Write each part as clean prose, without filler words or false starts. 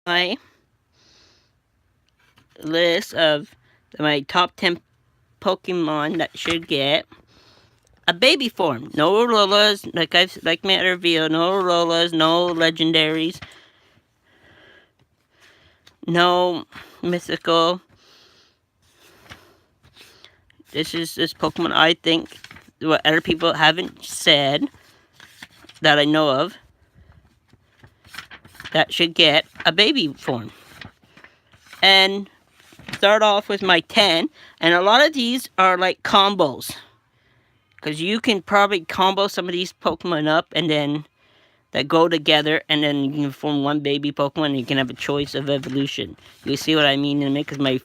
my list of my top 10 Pokemon that should get a baby form. No Auroras, like my reveal, no Auroras, no legendaries, no mythical. This is this Pokemon I think what other people haven't said that I know of that should get a baby form. And start off with my 10, and a lot of these are like combos. Because you can probably combo some of these Pokemon up and then that go together, and then you can form one baby Pokemon and you can have a choice of evolution. You see what I mean in a minute? Because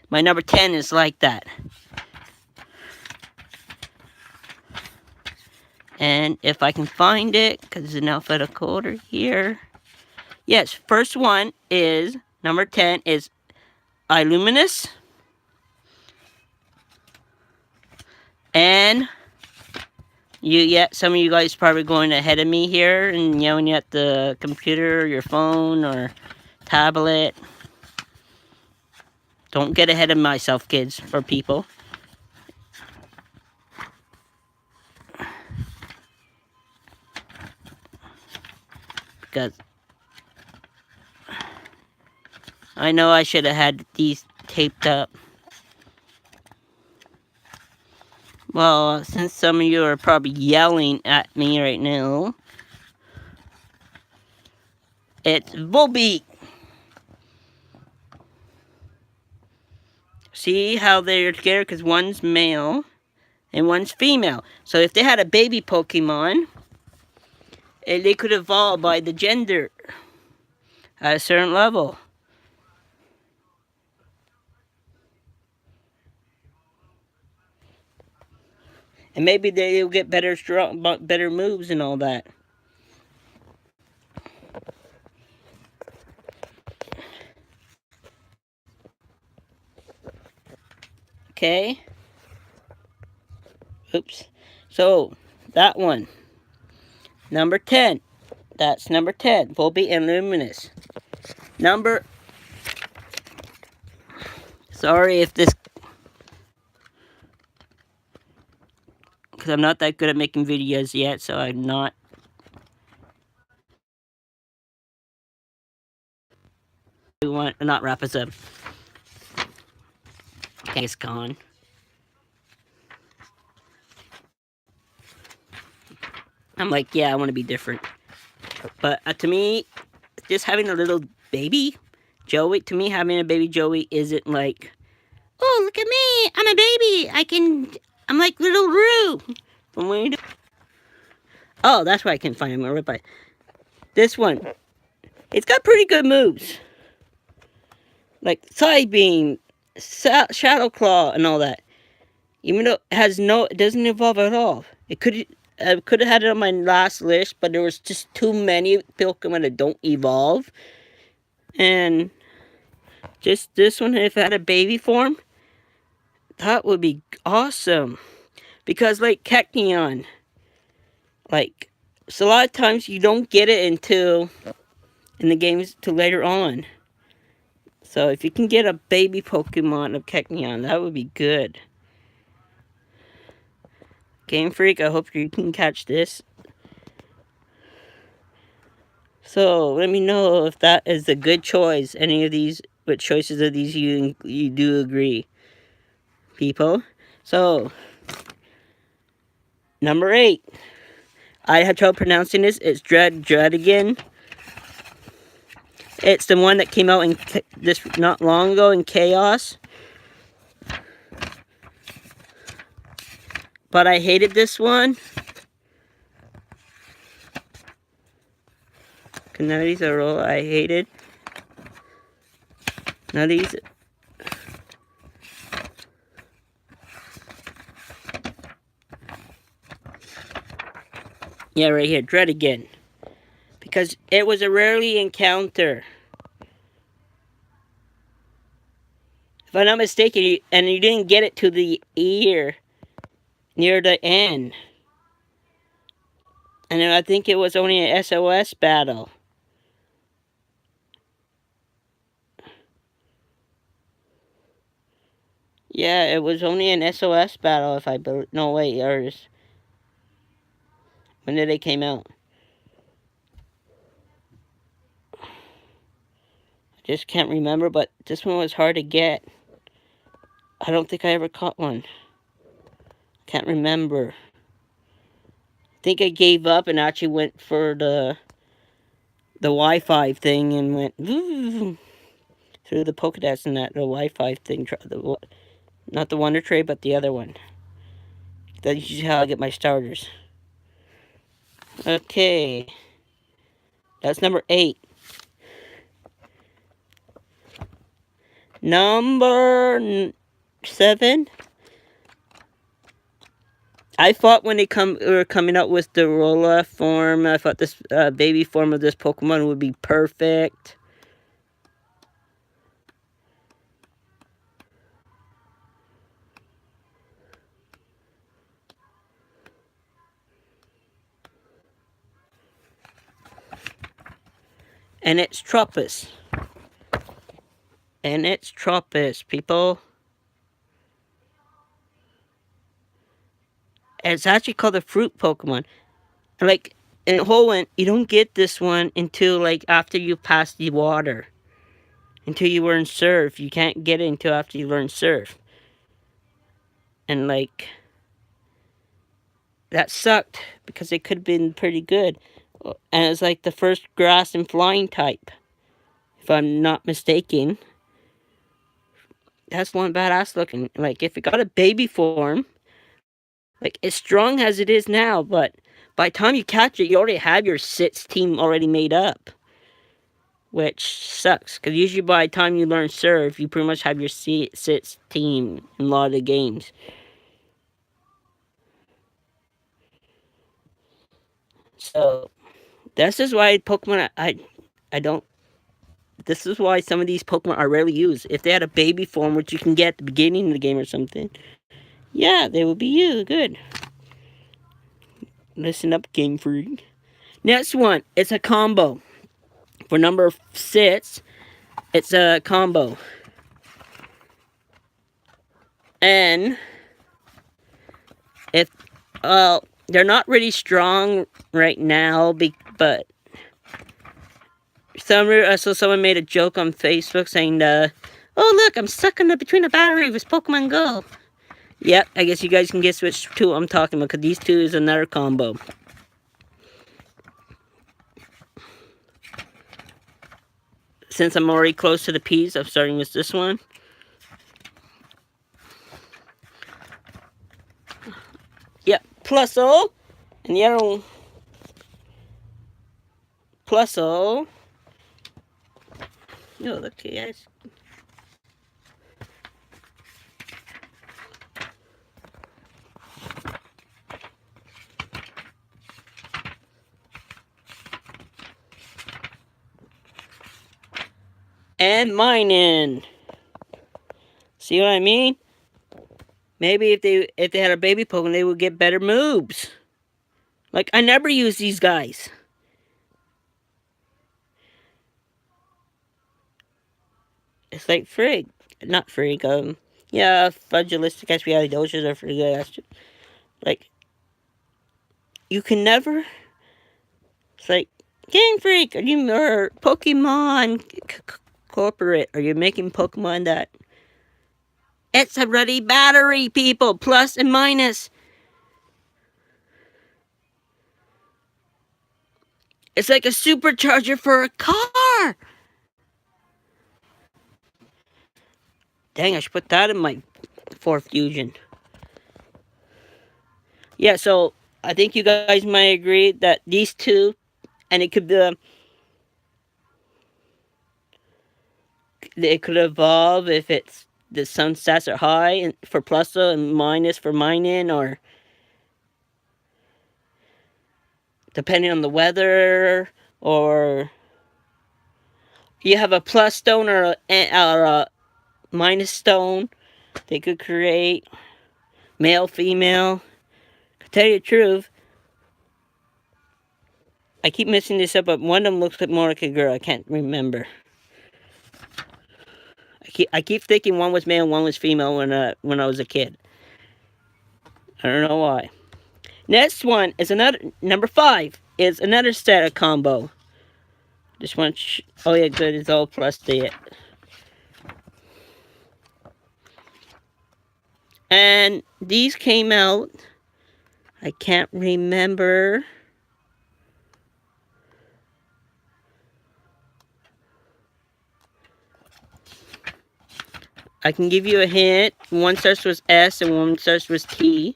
my number 10 is like that. And if I can find it, because it's in alphabetical order here. Yes, first one is, number 10 is Illuminous. And some of you guys probably going ahead of me here and yelling at the computer, your phone, or tablet. Don't get ahead of myself, kids or people. Because I know I should have had these taped up. Well, since some of you are probably yelling at me right now, it's Volbeat. See how they're together? Because one's male and one's female. So if they had a baby Pokemon, they could evolve by the gender at a certain level. And maybe they'll get better moves and all that. Okay. Oops. So, that one. Number 10. That's number 10. Volbeat and Luminous. Sorry if this... Because I'm not that good at making videos yet, so I'm not... Not wrap us up. Okay, it's gone. I'm like, yeah, I want to be different. But to me, just having a little baby Joey, to me, having a baby Joey isn't like, oh, look at me, I'm a baby, I'm like little Roo. Oh, that's why I can't find him. Right by this one. It's got pretty good moves. Like Side Beam, Shadow Claw, and all that. Even though it doesn't evolve at all. I could have had it on my last list, but there was just too many Pokemon that don't evolve. And just this one, if it had a baby form, that would be awesome. Because like Kecleon, so a lot of times you don't get it until in the games till later on. So if you can get a baby Pokemon of Kecleon, that would be good. Game Freak, I hope you can catch this. So let me know if that is a good choice. Any of these, what choices of these you do agree, people. So number 8. I had trouble pronouncing this. It's Dredigan. It's the one that came out in this not long ago in Chaos. But I hated this one. None of these are all I hated. None of these. Yeah, right here. Dredigan. Because it was a rarely encounter. If I'm not mistaken, and you didn't get it to the ear near the end. And I think it was only an SOS battle. Yeah, it was only an SOS battle if I believe. No, wait, when did it came out? I just can't remember, but this one was hard to get. I don't think I ever caught one. Can't remember. I think I gave up and actually went for the Wi-Fi thing and went through the Pokedex and the Wi-Fi thing. Not the Wonder Trade, but the other one. That's usually how I get my starters. Okay. That's number 8. Number 7. I thought when they were coming out with the Rolla form, I thought this baby form of this Pokemon would be perfect. And it's Tropius. And it's Tropius, people. And it's actually called a fruit Pokemon. Like, in Hoenn, you don't get this one until, like, after you pass the water. Until you learn Surf. You can't get it until after you learn Surf. And, like, that sucked. Because it could have been pretty good. And it's like the first grass and flying type. If I'm not mistaken. That's one badass looking. Like, if it got a baby form, like, as strong as it is now, but by the time you catch it, you already have your sits team already made up. Which sucks, because usually by the time you learn Surf, you pretty much have your sits team in a lot of the games. So, this is why Pokemon, I don't, this is why some of these Pokemon are rarely used. If they had a baby form, which you can get at the beginning of the game or something, yeah, they would be used. Good. Listen up, Game Freak. Next one, it's a combo. For number 6, it's a combo. And if, they're not really strong right now, but I saw someone made a joke on Facebook saying, oh look, I'm stuck in between a battery with Pokemon Go. Yep, I guess you guys can guess which two I'm talking about, because these two is another combo. Since I'm already close to the P's, I'm starting with this one. Yep, Plusle. And the other one, Plusle. Yo, look, guys. And Minun. See what I mean? Maybe if they had a baby Pokemon, they would get better moves. Like, I never use these guys. It's like Frig. Not Frig, yeah, Fudgelistic Espialidocious are pretty good. Like, you can never... It's like, Game Freak, or Pokemon Corporate, are you making Pokemon that... It's a ready battery, people, plus and minus. It's like a supercharger for a car. Dang, I should put that in my 4th fusion. Yeah, so I think you guys might agree that these two, and it could be, it could evolve if it's some stats are high and for Plusle and minus for Minun, or depending on the weather, or you have a plus stone or a minus stone. They could create male, female. To tell you the truth, I keep messing this up, but one of them looks more like a girl. I can't remember. I I keep thinking one was male and one was female when I was a kid. I don't know why. Next one is another, number 5 is another set of combo. This one, oh yeah, good, it's all plus the. And these came out, I can't remember. I can give you a hint. One starts with S and one starts with T.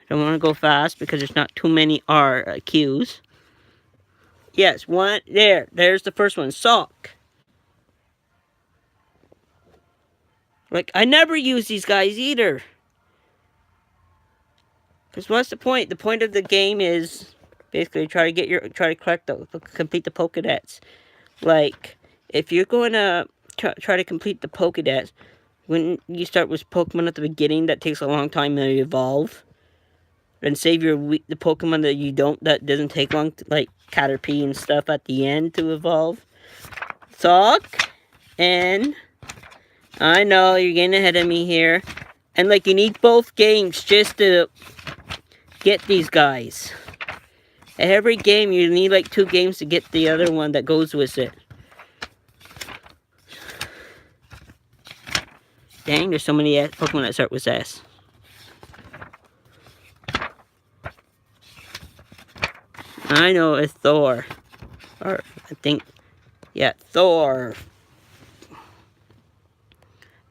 I don't want to go fast because there's not too many Q's. Yes, one, there's the first one, sock. Like, I never use these guys either. Because what's the point? The point of the game is basically try to complete the Pokédex. Like, if you're going to try to complete the Pokédex, when you start with Pokemon at the beginning, that takes a long time to evolve. Then save the Pokemon that doesn't take long, like Caterpie and stuff at the end to evolve. Sock, and I know you're getting ahead of me here. And like, you need both games just to get these guys. Every game, you need like 2 games to get the other one that goes with it. Dang, there's so many Pokemon that start with S. I know, it's Thor. Or, I think, yeah, Thor.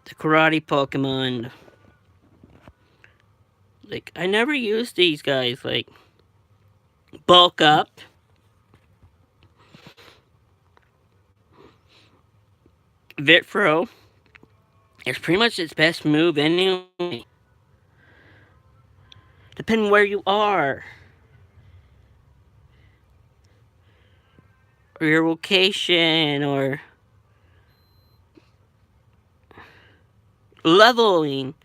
The karate Pokemon. Like, I never use these guys, like, bulk up. Vitfro. It's pretty much its best move anyway. Depending where you are. Or your location, or leveling.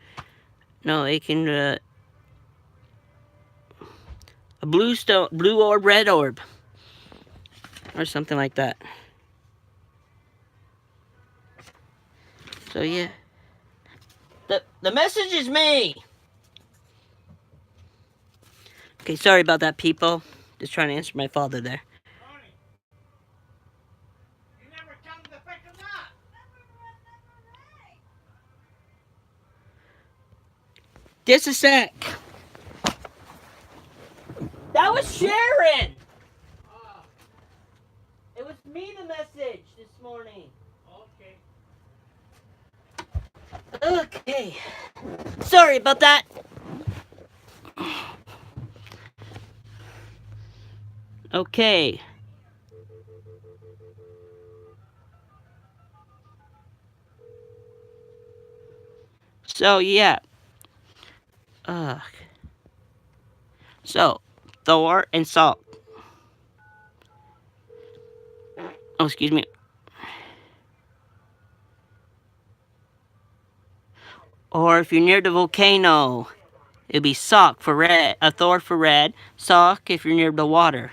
No, it can, a blue orb, red orb. Or something like that. So yeah. The message is me! Okay, sorry about that, people. Just trying to answer my father there. Ronnie, you never come to pick him up. Just a sec. That was Sharon! Oh, It was me, the message, this morning. okay. Okay. Sorry about that. Okay. So, yeah. So, Thor and Salt. Oh, excuse me. Or if you're near the volcano, it'd be Sock for red, Thor for red, Sock if you're near the water.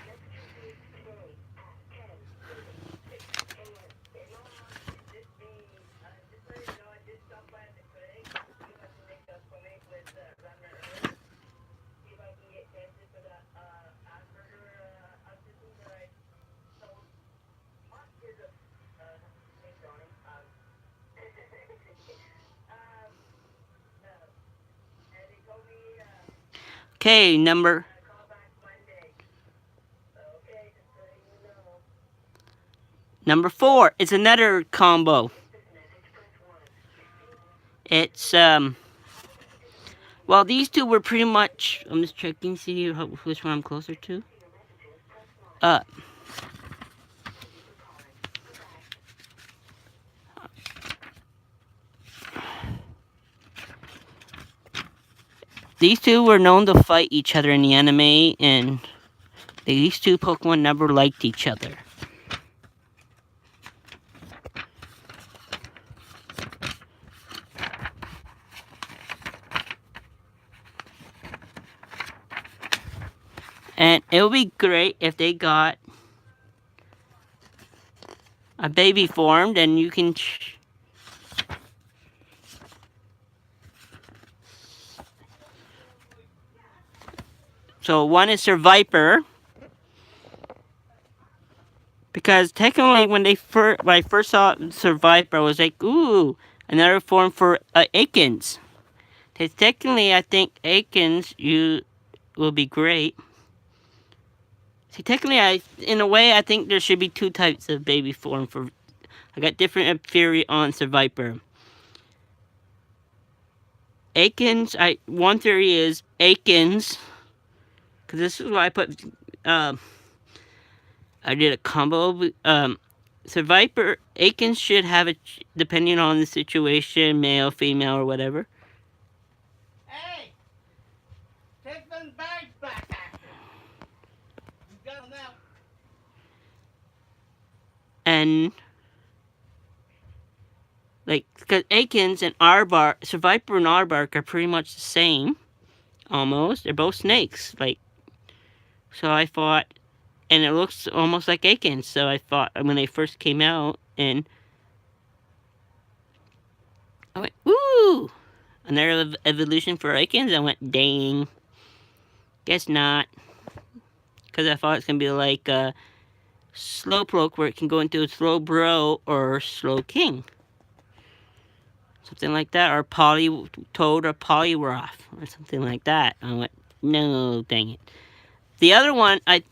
Okay, number 4 is another combo. It's well, these two were pretty much. I'm just checking, see which one I'm closer to. These two were known to fight each other in the anime, and these two Pokemon never liked each other. And it would be great if they got a baby form, then you can... So one is Survivor, because technically when when I first saw Survivor, I was like, ooh, another form for Akins. Because technically, I think Akins will be great. See, technically, in a way, I think there should be two types of baby form for... I got different theory on Survivor. Akins, one theory is Akins, because this is why I put, I did a combo. Survivor, Akins should have it, depending on the situation, male, female, or whatever. Hey! Take them bags back after. You got them now. And, like, because Akins and Aardvark, Survivor and Aardvark are pretty much the same, almost. They're both snakes, like, so I thought, and it looks almost like Akins, so I thought when they first came out, and I went, ooh, another evolution for Akins. I went, dang, guess not, because I thought it's gonna be like Slowpoke, where it can go into a Slowbro or Slowking, something like that, or Toad or Poliwrath, or something like that. I went, no, dang it. The other one, I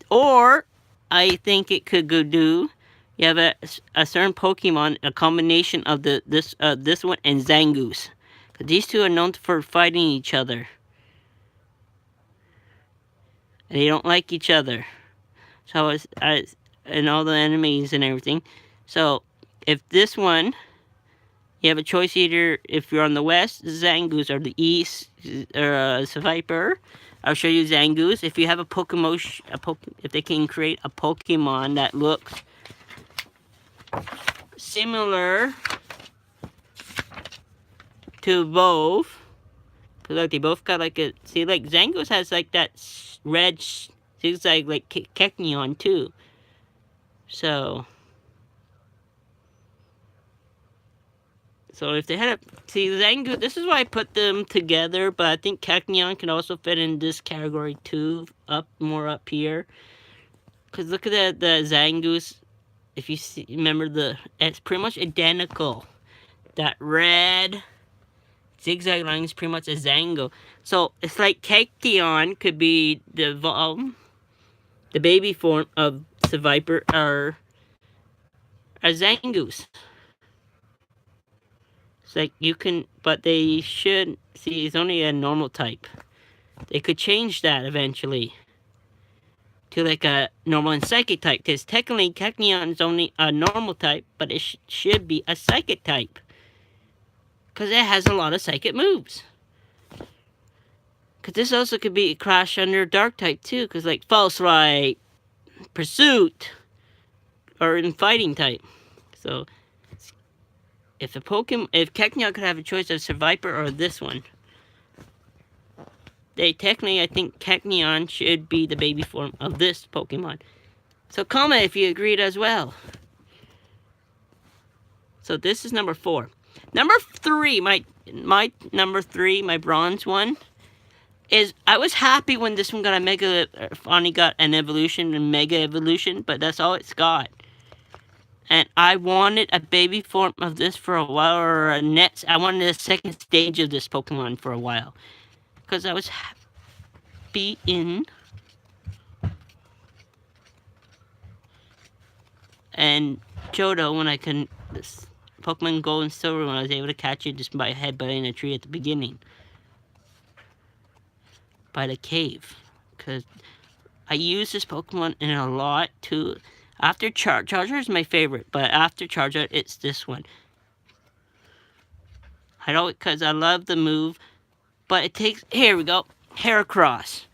think it could go do. You have a certain Pokemon, a combination of this one and Zangoose. Because these two are known for fighting each other. And they don't like each other. So and all the enemies and everything. So if this one, you have a choice either if you're on the west, Zangoose, or the east, or Viper. I'll show you Zangoose. If you have a Pokemon, if they can create a Pokemon that looks similar to both, because like they both got like a, see, like Zangoose has like that red zigzag like Kecleon too. So if they had a, see, Zangoose, this is why I put them together, but I think Kecleon can also fit in this category too, more up here. Because look at the Zangoose, if you see, remember it's pretty much identical. That red zigzag line is pretty much a Zango. So it's like Kecleon could be the baby form of the Viper, or a Zangoose. It's like you can, but they should, see, it's only a normal type. They could change that eventually to like a normal and psychic type, because technically Kecleon is only a normal type, but it should be a psychic type, because it has a lot of psychic moves. Because this also could be Crash under Dark type too, because like False Light, Pursuit, or in Fighting type. So if Kecleon could have a choice of Survivor or this one, technically, I think Kecleon should be the baby form of this Pokemon. So comment if you agreed as well. So this is number 4. Number 3, my number 3, my bronze one, is I was happy when this one got finally got an evolution, a mega evolution, but that's all it's got. And I wanted a baby form of this for a while, or I wanted a second stage of this Pokemon for a while. Because I was happy in... And Johto, when I can... This Pokemon Gold and Silver, when I was able to catch it just by headbutting a tree at the beginning. By the cave. Because I use this Pokemon in a lot too. After Charger is my favorite, but after Charger, it's this one. I don't, because I love the move, but it takes, here we go, Heracross.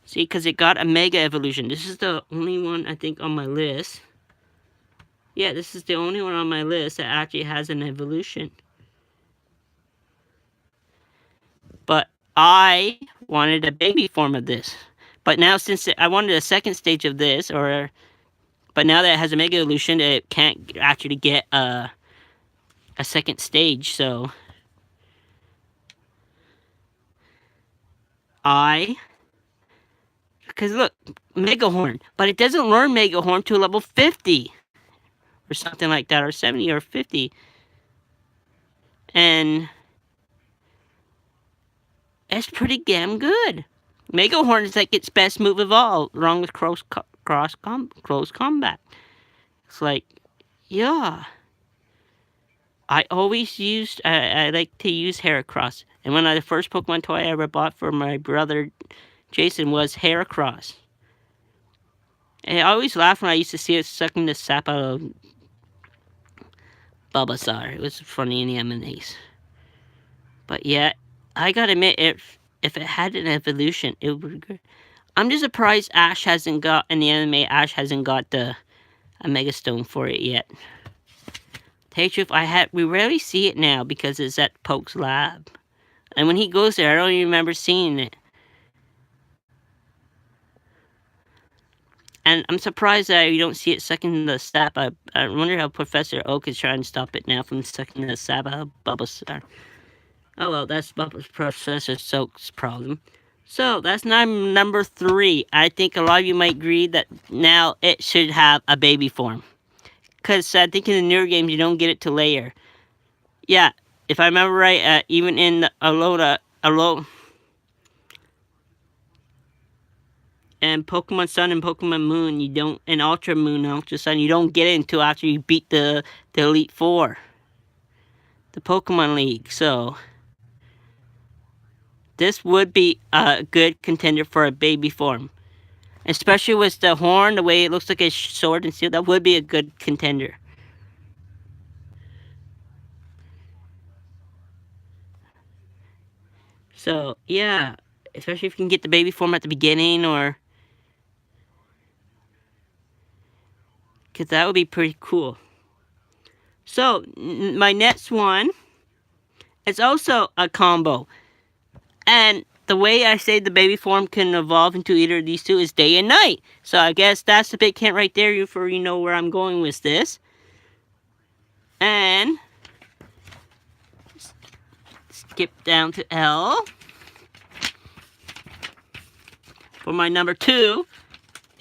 See, because it got a Mega Evolution. This is the only one, I think, on my list. Yeah, this is the only one on my list that actually has an evolution. But I wanted a baby form of this. But now, since I wanted a second stage of this, or But now that it has a Mega Evolution, it can't actually get a second stage, so because look, Mega Horn, but it doesn't learn Mega Horn to level 50 or something like that, or 70 or 50, and it's pretty damn good. Mega Horn is like its best move of all, along with close combat. It's like, yeah. I always used, I like to use Heracross. And the first Pokemon toy I ever bought for my brother Jason was Heracross. And I always laughed when I used to see it sucking the sap out of Bulbasaur. It was funny in the M&As. But yeah, I gotta admit, if it had an evolution, it would be good. I'm just surprised Ash hasn't got, in the anime, Ash hasn't got a Mega Stone for it yet. Tell you the truth, we rarely see it now because it's at Poke's lab. And when he goes there, I don't even remember seeing it. And I'm surprised that you don't see it sucking the sap out. I wonder how Professor Oak is trying to stop it now from sucking the sap out of Bulbasaur. Oh well, that's Professor Oak's problem. So, that's number 3. I think a lot of you might agree that now it should have a baby form. Because I think in the newer games, you don't get it to layer. Yeah, if I remember right, even in Alola, and Pokemon Sun and Pokemon Moon, you don't, and Ultra Moon and Ultra Sun, you don't get it until after you beat the Elite Four. The Pokemon League, so this would be a good contender for a baby form. Especially with the horn, the way it looks like a sword and shield, that would be a good contender. So, yeah, especially if you can get the baby form at the beginning, or because that would be pretty cool. So, my next one is also a combo. And the way I say the baby form can evolve into either of these two is day and night. So I guess that's the big hint right there, you know where I'm going with this. And skip down to L. For my number 2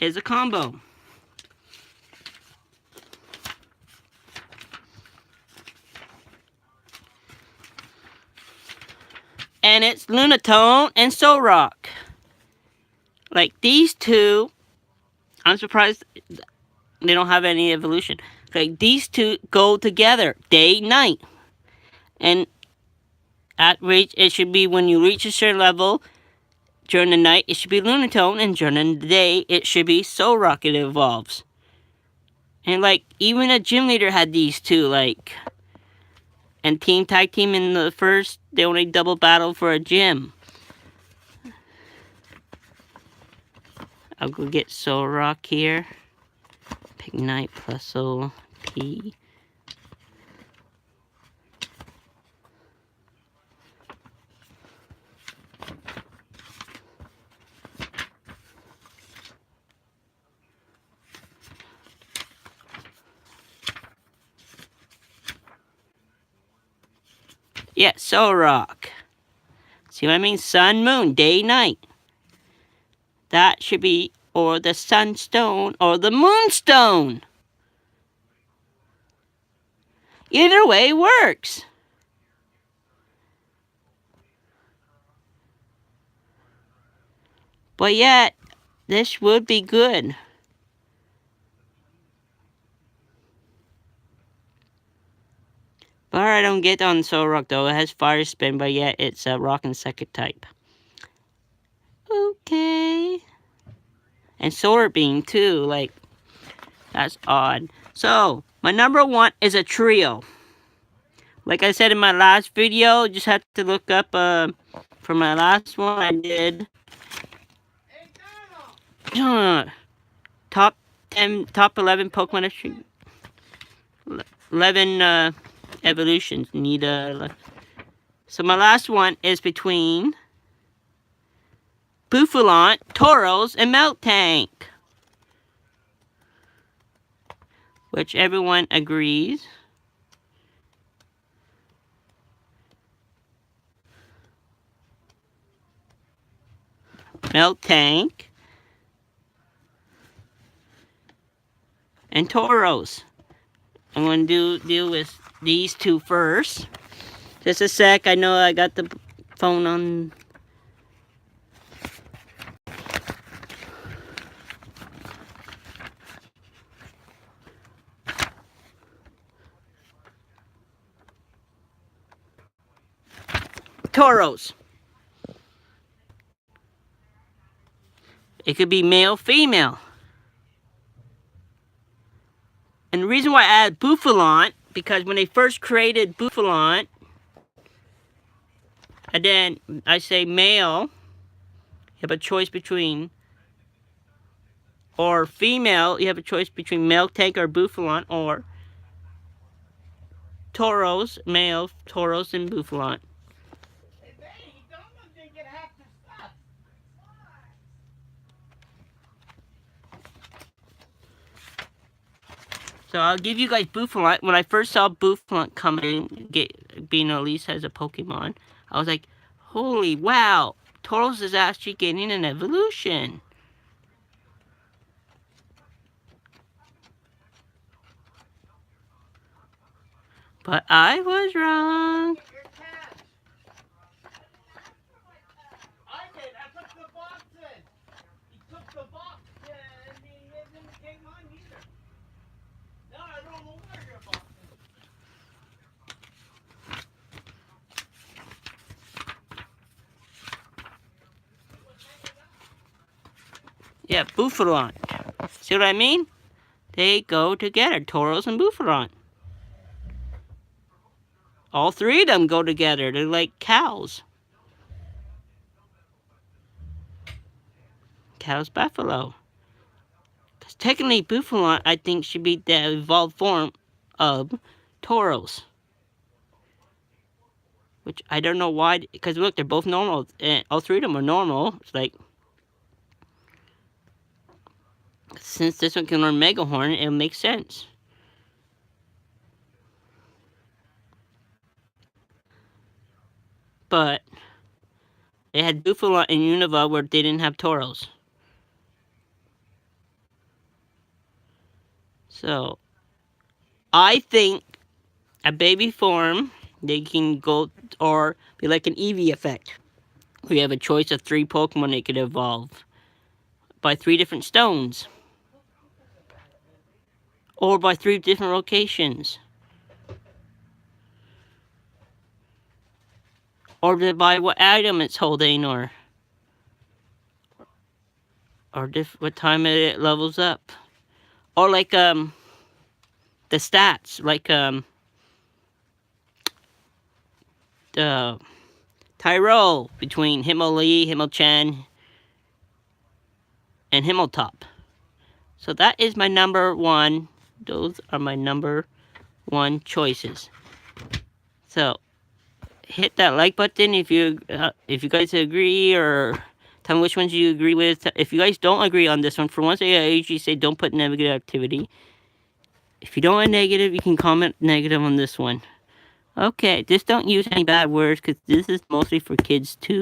is a combo. And it's Lunatone and Solrock. Like these two, I'm surprised they don't have any evolution. Like these two go together, day, night. And it should be when you reach a certain level, during the night it should be Lunatone, and during the day it should be Solrock. It evolves. And like even a gym leader had these two, like, and tag team in the first, they only double battle for a gym. I'll go get Solrock here. Pignite plus Soul P. Yeah, Solrock. See what I mean? Sun, moon, day, night. That should be, or the Sunstone, or the Moonstone. Either way works. But yet, this would be good. But I don't get on Solrock though. It has Fire Spin, but yet it's a Rock and Psychic type. Okay. And Solar Beam too, like, that's odd. So, my number 1 is a trio. Like I said in my last video, just have to look up, for my last one I did, top 11 Pokemon, 11, evolutions. So my last one is between Buffalant, Tauros, and Miltank. which everyone agrees. Milk Tank. And Tauros. I'm going to deal with these two first. Just a sec, I know I got the phone on. Tauros. It could be male, female. And the reason why I add Bouffalont, because when they first created Bouffalont, and then I say male, you have a choice between, or female, you have a choice between Milk Tank or Bouffalont, or Tauros, male, Tauros, and Bouffalont. So I'll give you guys Bouffalont. When I first saw Bouffalont coming, being released as a Pokemon, I was like, holy wow, Tauros is actually getting an evolution. But I was wrong. I did. I took the boxes. He took the box and he didn't take mine either. No, I don't know where your box is. Yeah, Bouffalont. See what I mean? They go together, Tauros and Bouffalont. All three of them go together. They're like cows. Cow's buffalo. Because technically, Bouffalont, I think, should be the evolved form of Tauros. Which I don't know why, because look, they're both normal. And all three of them are normal. It's like, since this one can learn Mega Horn, it makes sense. But they had Bouffalont and Unova where they didn't have Tauros. So, I think a baby form, they can go, or be like an Eevee effect. We have a choice of 3 Pokemon they could evolve by 3 different stones. Or by 3 different locations. Or by what item it's holding, or what time it levels up. Or like, the stats, like, the Tyrell between Himoli, Himochan, and Himmeltop. So that is my number 1. Those are my number 1 choices. So hit that like button if you guys agree, or tell me which ones you agree with. If you guys don't agree on this one, for once I usually say don't put negative activity. If you don't want negative, you can comment negative on this one. Okay, just don't use any bad words, because this is mostly for kids too.